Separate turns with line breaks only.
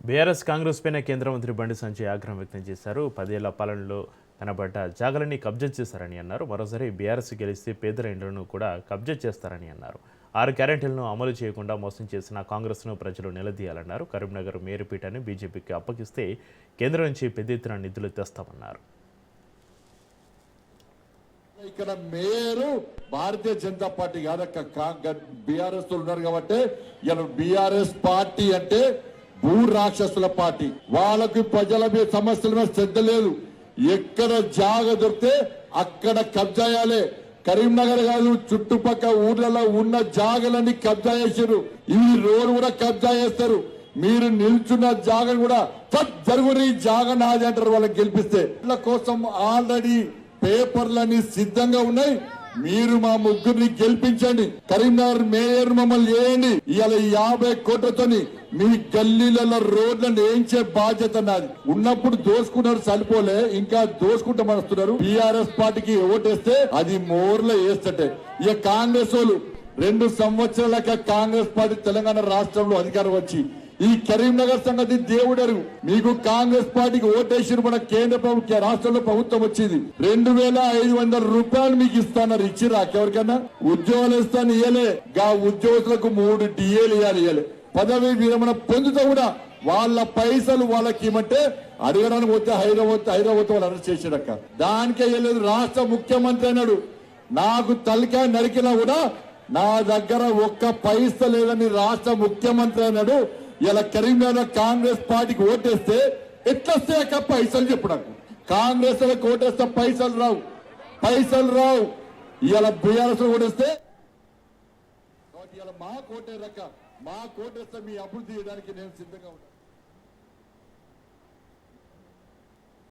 BRS Congress పైన కేంద్ర మంత్రి బండి సంజయ్ ఆగ్రహం వ్యక్తం చేశారు. 10 ఏళ్ల పాలనలో కనబడ్డ జాగలన్నీ కబ్జా చేశారని అన్నారు. మరోసారి బీఆర్ఎస్ గెలిస్తే పేదల ఇండ్లను కూడా కబ్జా చేస్తారని అన్నారు. 6 గ్యారెంటీలను అమలు చేయకుండా మోసం చేసిన కాంగ్రెస్ను ప్రజలు నిలదీయాలన్నారు. కరీంనగర్ మేయర్పీఠాన్ని బీజేపీకి అప్పగిస్తే కేంద్రం నుంచి పెద్ద ఎత్తున నిధులు తెస్తామన్నారు.
ఇక్కడ మేయరు భారతీయ జనతా పార్టీ కాదక్క, బీఆర్ఎస్ ఉన్నారు కాబట్టి ఇలా బీఆర్ఎస్ పార్టీ అంటే భూ రాక్షసుల పార్టీ. వాళ్ళకి ప్రజల మీద సమస్యల మీద శ్రద్ధ లేదు. ఎక్కడ జాగ దొరికితే అక్కడ కబ్జాయాలే. కరీంనగర్ కాదు, చుట్టుపక్కల ఊర్లలో ఉన్న జాగలన్నీ కబ్జా చేశారు. ఈ రోడ్డు కూడా కబ్జా చేస్తారు. మీరు నిల్చున్న జాగను కూడా జరుగుని జాగ నాది అంటారు. వాళ్ళకి గెలిపిస్తే వాళ్ళ కోసం ఆల్రెడీ పేపర్లన్నీ సిద్ధంగా ఉన్నాయి. మీరు మా ముగ్గురిని గెలిపించండి. కరీంనగర్ మేయర్ మమ్మల్ని చేయండి. ఇవాళ 50 కోట్లతోని మీ గల్లీలలో రోడ్లను వేయించే బాధ్యత నాది. ఉన్నప్పుడు దోసుకున్నారు సరిపోలే, ఇంకా దోసుకుంటామని వస్తున్నారు. టీఆర్ఎస్ పార్టీకి ఓటేస్తే అది మోర్లో వేస్తటే. ఇక కాంగ్రెస్ వాళ్ళు 2 సంవత్సరాలక కాంగ్రెస్ పార్టీ తెలంగాణ రాష్ట్రంలో అధికారం వచ్చి ఈ కరీంనగర్ సంగతి దేవుడరు. మీకు కాంగ్రెస్ పార్టీకి ఓటేసిన మన కేంద్ర ప్రభుత్వ రాష్ట్రంలో ప్రభుత్వం వచ్చింది. 2500 రూపాయలు మీకు ఇస్తాన్నారు. ఇచ్చిరా ఎవరికన్నా? ఉద్యోగాలు ఇస్తాను ఇయ్యలే. గా ఉద్యోగులకు 3 డిఏలు ఇవ్వాలి. పదవి విరమణ పొందుతూ కూడా వాళ్ళ పైసలు వాళ్ళకి ఇవ్వమంటే అడగడానికి పోతే హైదరాబాద్ వాళ్ళు అరెస్ట్ చేసాడక్క. దానికే వెళ్ళలేదు. రాష్ట్ర ముఖ్యమంత్రి అన్నాడు, నాకు తలకాయ నరికినా కూడా నా దగ్గర ఒక్క పైస లేదని రాష్ట్ర ముఖ్యమంత్రి అన్నాడు. ఇలా కరీంనగర్ కాంగ్రెస్ పార్టీకి ఓటేస్తే ఎట్లా వస్తాయక్క పైసలు? చెప్పు నాకు. కాంగ్రెస్ ఓటేస్తే పైసలు రావు. ఇలా బీఆర్ఎస్ ఓటేస్తే మా కోటే రక్క, మా కోటేస్తే మీ అభివృద్ధి చేయడానికి నేను సిద్ధంగా ఉంటాను.